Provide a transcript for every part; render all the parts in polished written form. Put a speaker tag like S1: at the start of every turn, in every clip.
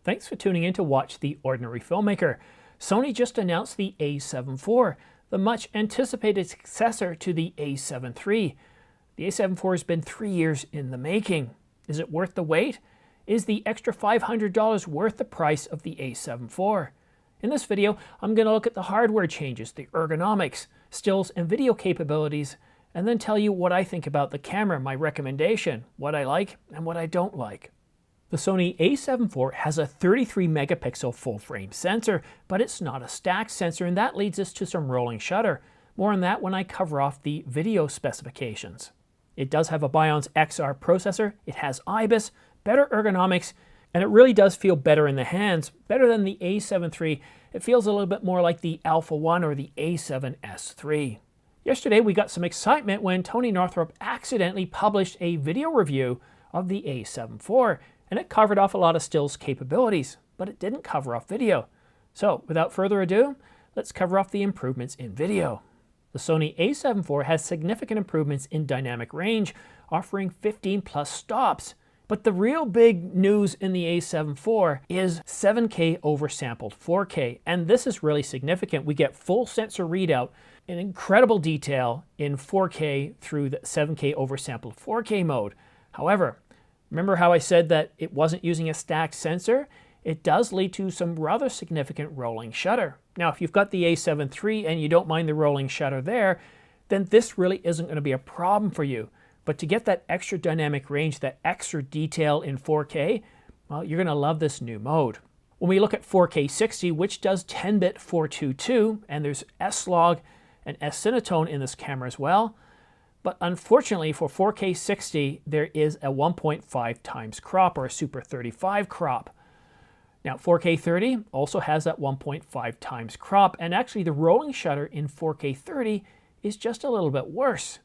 S1: Thanks for tuning in to watch The Ordinary Filmmaker. Sony just announced the a7 IV, the much anticipated successor to the a7 III. The a7 IV has been 3 years in the making. Is it worth the wait? Is the extra $500 worth the price of the a7 IV? In this video, I'm going to look at the hardware changes, the ergonomics, stills and video capabilities, and then tell you what I think about the camera, my recommendation, what I like and what I don't like. The Sony a7 IV has a 33 megapixel full frame sensor, but it's not a stacked sensor, and that leads us to some rolling shutter. More on that when I cover off the video specifications. It does have a Bionz XR processor, it has IBIS, better ergonomics, and it really does feel better in the hands, better than the a7 III. It feels a little bit more like the Alpha 1 or the a7S III. Yesterday we got some excitement when Tony Northrup accidentally published a video review of the a7 IV, and it covered off a lot of stills capabilities, but it didn't cover off video. So without further ado, let's cover off the improvements in video. The Sony a7 IV has significant improvements in dynamic range, offering 15 plus stops. But the real big news in the a7 IV is 7K oversampled 4K, and this is really significant. We get full sensor readout in incredible detail in 4K through the 7K oversampled 4K mode. However, remember how I said that it wasn't using a stacked sensor? It does lead to some rather significant rolling shutter. Now, if you've got the a7 III and you don't mind the rolling shutter there, then this really isn't going to be a problem for you. But to get that extra dynamic range, that extra detail in 4K, well, you're going to love this new mode. When we look at 4K 60, which does 10-bit 422, and there's S-Log and S-Cinetone in this camera as well, but unfortunately for 4K 60, there is a 1.5 times crop, or a Super 35 crop. Now 4K 30 also has that 1.5 times crop, and actually the rolling shutter in 4K 30 is just a little bit worse.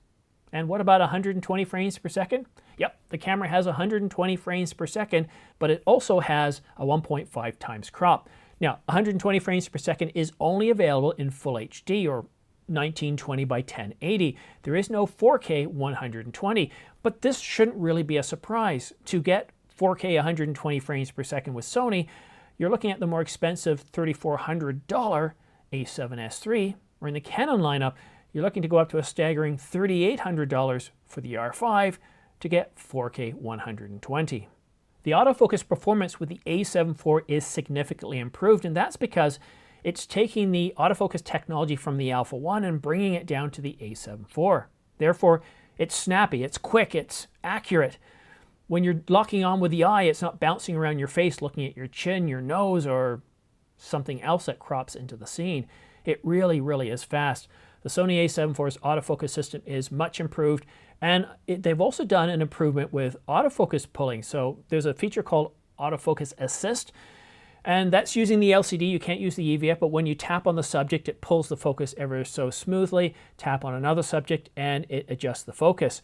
S1: And what about 120 frames per second? Yep, the camera has 120 frames per second, but it also has a 1.5 times crop. Now 120 frames per second is only available in Full HD, or 1920 by 1080. There is no 4K 120, but this shouldn't really be a surprise. To get 4K 120 frames per second with Sony, you're looking at the more expensive $3,400 a7S III, or in the Canon lineup, you're looking to go up to a staggering $3,800 for the R5 to get 4K 120. The autofocus performance with the a7 IV is significantly improved, and that's because it's taking the autofocus technology from the Alpha 1 and bringing it down to the a7 IV. Therefore, it's snappy, it's quick, it's accurate. When you're locking on with the eye, it's not bouncing around your face looking at your chin, your nose, or something else that crops into the scene. It really, really is fast. The Sony a7 IV's autofocus system is much improved, and they've also done an improvement with autofocus pulling. So there's a feature called Autofocus Assist, and that's using the LCD. You can't use the EVF, but when you tap on the subject, it pulls the focus ever so smoothly. Tap on another subject, and it adjusts the focus.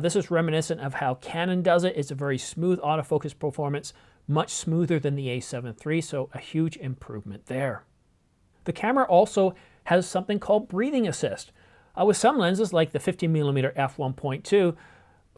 S1: This is reminiscent of how Canon does it. It's a very smooth autofocus performance, much smoother than the a7 III, so a huge improvement there. The camera also has something called breathing assist. With some lenses like the 50mm f1.2,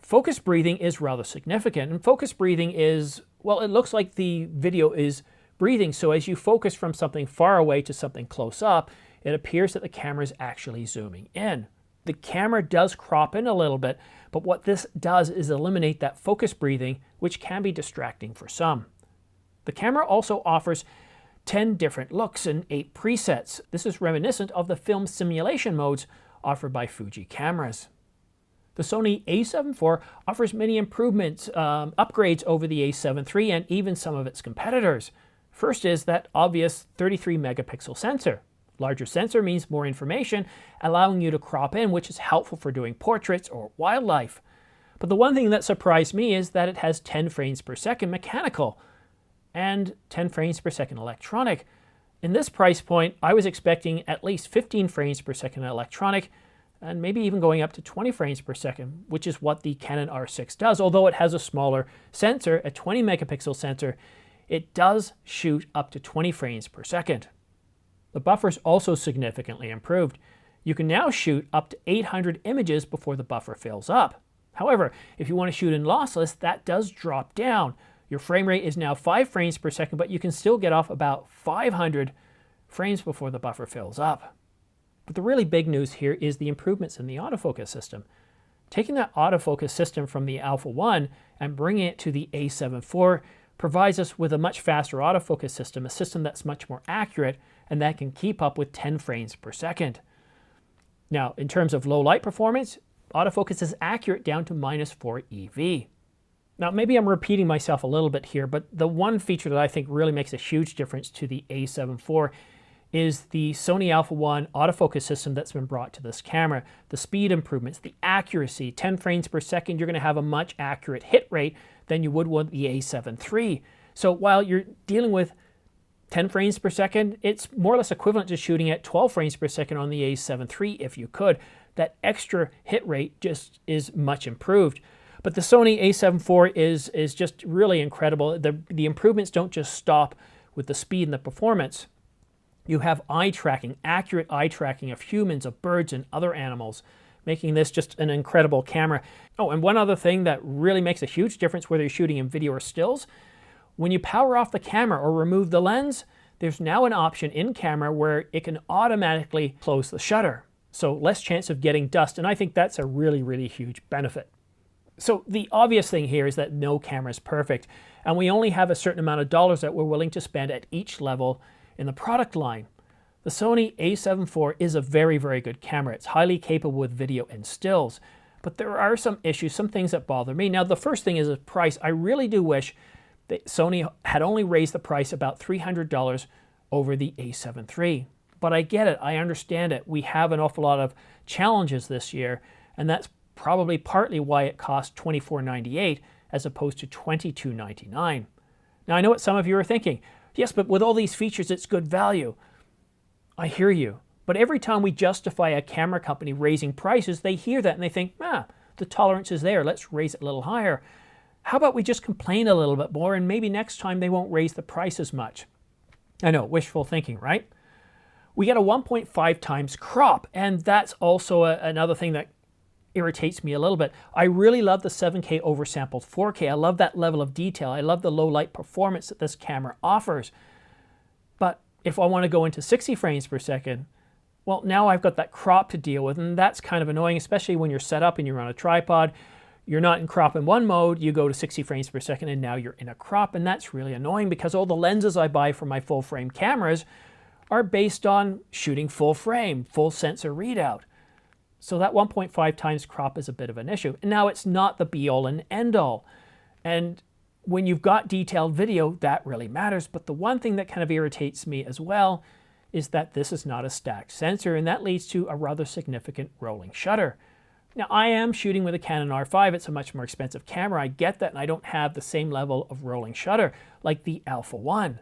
S1: focus breathing is rather significant. And focus breathing is, well, it looks like the video is breathing. So as you focus from something far away to something close up, it appears that the camera is actually zooming in. The camera does crop in a little bit, but what this does is eliminate that focus breathing, which can be distracting for some. The camera also offers 10 different looks and 8 presets. This is reminiscent of the film simulation modes offered by Fuji cameras. The Sony a7 IV offers many improvements, upgrades over the a7 III and even some of its competitors. First is that obvious 33 megapixel sensor. Larger sensor means more information, allowing you to crop in, which is helpful for doing portraits or wildlife. But the one thing that surprised me is that it has 10 frames per second mechanical and 10 frames per second electronic. In this price point, I was expecting at least 15 frames per second electronic, and maybe even going up to 20 frames per second, which is what the Canon R6 does. Although it has a smaller sensor, a 20 megapixel sensor, it does shoot up to 20 frames per second. The buffer's also significantly improved. You can now shoot up to 800 images before the buffer fills up. However, if you want to shoot in lossless, that does drop down. Your frame rate is now 5 frames per second, but you can still get off about 500 frames before the buffer fills up. But the really big news here is the improvements in the autofocus system. Taking that autofocus system from the Alpha 1 and bringing it to the A7 IV provides us with a much faster autofocus system, a system that's much more accurate and that can keep up with 10 frames per second. Now, in terms of low light performance, autofocus is accurate down to -4 EV. Now, maybe I'm repeating myself a little bit here, but the one feature that I think really makes a huge difference to the A7 IV is the Sony Alpha 1 autofocus system that's been brought to this camera. The speed improvements, the accuracy, 10 frames per second, you're going to have a much accurate hit rate than you would with the A7 III. So while you're dealing with 10 frames per second, it's more or less equivalent to shooting at 12 frames per second on the A7 III if you could. That extra hit rate just is much improved. But the Sony A7 IV is just really incredible. The improvements don't just stop with the speed and the performance. You have eye tracking, accurate eye tracking of humans, of birds, and other animals, making this just an incredible camera. Oh, and one other thing that really makes a huge difference whether you're shooting in video or stills, when you power off the camera or remove the lens, there's now an option in camera where it can automatically close the shutter. So less chance of getting dust, and I think that's a really, really huge benefit. So the obvious thing here is that no camera is perfect, and we only have a certain amount of dollars that we're willing to spend at each level in the product line. The Sony A7 IV is a very, very good camera. It's highly capable with video and stills, but there are some issues, some things that bother me. Now, the first thing is the price. I really do wish that Sony had only raised the price about $300 over the A7 III. But I get it. I understand it. We have an awful lot of challenges this year, and that's probably partly why it cost $24.98 as opposed to $22.99. Now, I know what some of you are thinking. Yes, but with all these features, it's good value. I hear you. But every time we justify a camera company raising prices, they hear that and they think, the tolerance is there. Let's raise it a little higher. How about we just complain a little bit more and maybe next time they won't raise the price as much? I know, wishful thinking, right? We get a 1.5 times crop, and that's also another thing that irritates me a little bit. I really love the 7K oversampled 4K. I love that level of detail. I love the low light performance that this camera offers. But if I want to go into 60 frames per second, well, now I've got that crop to deal with, and that's kind of annoying, especially when you're set up and you're on a tripod. You're not in crop in one mode, you go to 60 frames per second, and now you're in a crop, and that's really annoying because all the lenses I buy for my full frame cameras are based on shooting full frame, full sensor readout. So that 1.5 times crop is a bit of an issue. And now it's not the be-all and end-all. And when you've got detailed video, that really matters. But the one thing that kind of irritates me as well is that this is not a stacked sensor, and that leads to a rather significant rolling shutter. Now, I am shooting with a Canon R5. It's a much more expensive camera. I get that, and I don't have the same level of rolling shutter like the Alpha 1.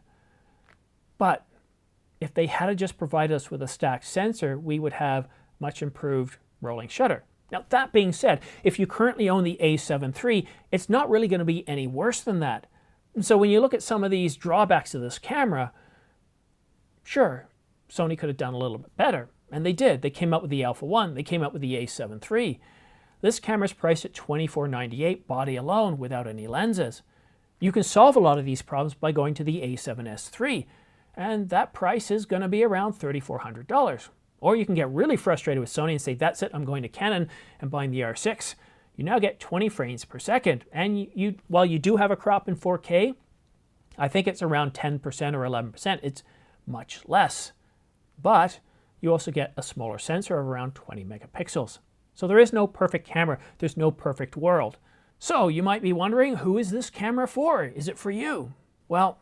S1: But if they had just provided us with a stacked sensor, we would have much improved rolling shutter. Now, that being said, if you currently own the A7 III, it's not really going to be any worse than that. And so when you look at some of these drawbacks of this camera, sure, Sony could have done a little bit better. And they did. They came up with the Alpha 1. They came up with the A7 III. This camera's priced at $24.98 body alone without any lenses. You can solve a lot of these problems by going to the A7S III, and that price is going to be around $3,400. Or you can get really frustrated with Sony and say, that's it, I'm going to Canon and buying the R6. You now get 20 frames per second. And while you do have a crop in 4K, I think it's around 10% or 11%. It's much less. But you also get a smaller sensor of around 20 megapixels. So there is no perfect camera. There's no perfect world. So you might be wondering, who is this camera for? Is it for you? Well,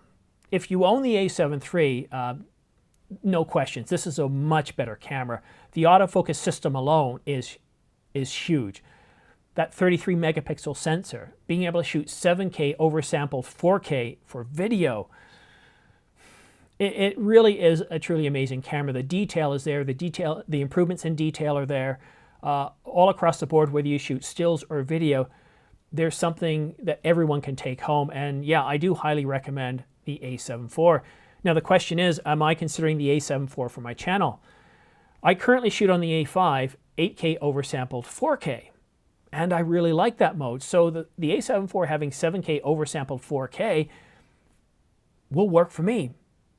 S1: if you own the A7 III, no questions. This is a much better camera. The autofocus system alone is huge. That 33 megapixel sensor, being able to shoot 7K oversampled 4K for video, it really is a truly amazing camera. The detail is there. The improvements in detail are there. All across the board, whether you shoot stills or video, there's something that everyone can take home. And yeah, I do highly recommend the A7 IV. Now the question is, am I considering the A7 IV for my channel? I currently shoot on the A5 8K oversampled 4K. and I really like that mode. So the A7 IV having 7K oversampled 4K will work for me.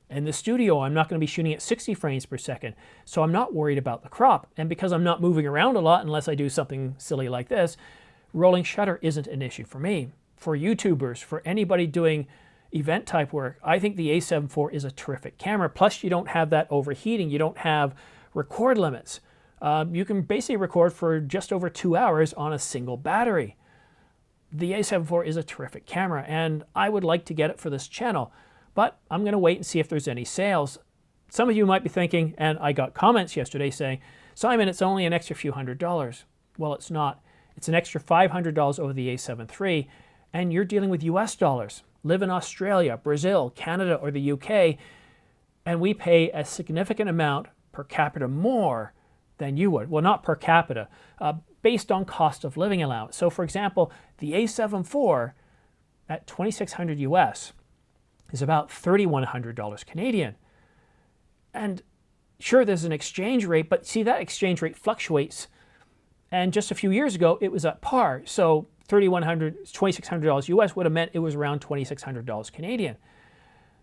S1: In the studio, I'm not going to be shooting at 60 frames per second, so I'm not worried about the crop. And because I'm not moving around a lot unless I do something silly like this, rolling shutter isn't an issue for me. For YouTubers, for anybody doing event type work, I think the A7 IV is a terrific camera. Plus, you don't have that overheating. You don't have record limits. You can basically record for just over 2 hours on a single battery. The A7 IV is a terrific camera, and I would like to get it for this channel. But I'm going to wait and see if there's any sales. Some of you might be thinking, and I got comments yesterday saying, Simon, it's only an extra few $100s. Well, it's not. It's an extra $500 over the A7 III, and you're dealing with US dollars. Live in Australia, Brazil, Canada, or the UK, and we pay a significant amount per capita more than you would. Well, not per capita, based on cost of living allowance. So, for example, the A7 IV at $2,600 US is about $3,100 Canadian. And sure, there's an exchange rate, but see, that exchange rate fluctuates. And just a few years ago, it was at par. So $2,600 US would have meant it was around $2,600 Canadian.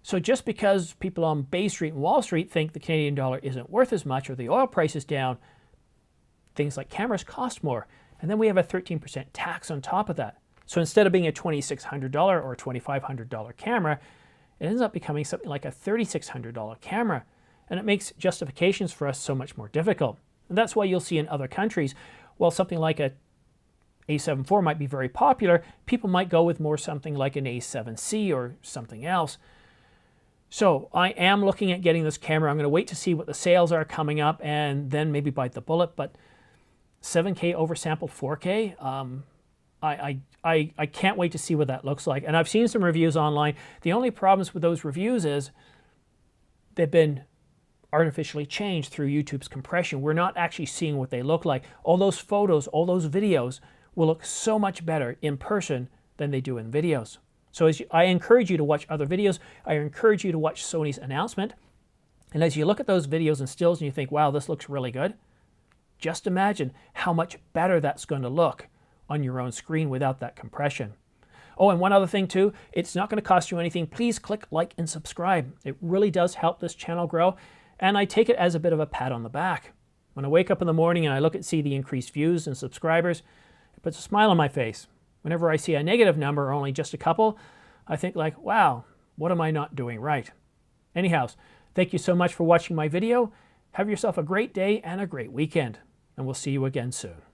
S1: So just because people on Bay Street and Wall Street think the Canadian dollar isn't worth as much or the oil price is down, things like cameras cost more. And then we have a 13% tax on top of that. So instead of being a $2,600 or $2,500 camera, it ends up becoming something like a $3,600 camera. And it makes justifications for us so much more difficult. And that's why you'll see in other countries, while something like a A7 IV might be very popular, people might go with more something like an A7C or something else. So I am looking at getting this camera. I'm going to wait to see what the sales are coming up and then maybe bite the bullet. But 7K oversampled 4K, I can't wait to see what that looks like. And I've seen some reviews online. The only problems with those reviews is they've been artificially changed through YouTube's compression. We're not actually seeing what they look like. All those photos, all those videos will look so much better in person than they do in videos. So I encourage you to watch other videos. I encourage you to watch Sony's announcement. And as you look at those videos and stills and you think, wow, this looks really good, just imagine how much better that's going to look on your own screen without that compression. Oh, and one other thing too, it's not going to cost you anything. Please click like and subscribe. It really does help this channel grow. And I take it as a bit of a pat on the back. When I wake up in the morning and I look at see the increased views and subscribers, it puts a smile on my face. Whenever I see a negative number or only just a couple, I think like, wow, what am I not doing right? Anyhow, thank you so much for watching my video. Have yourself a great day and a great weekend, and we'll see you again soon.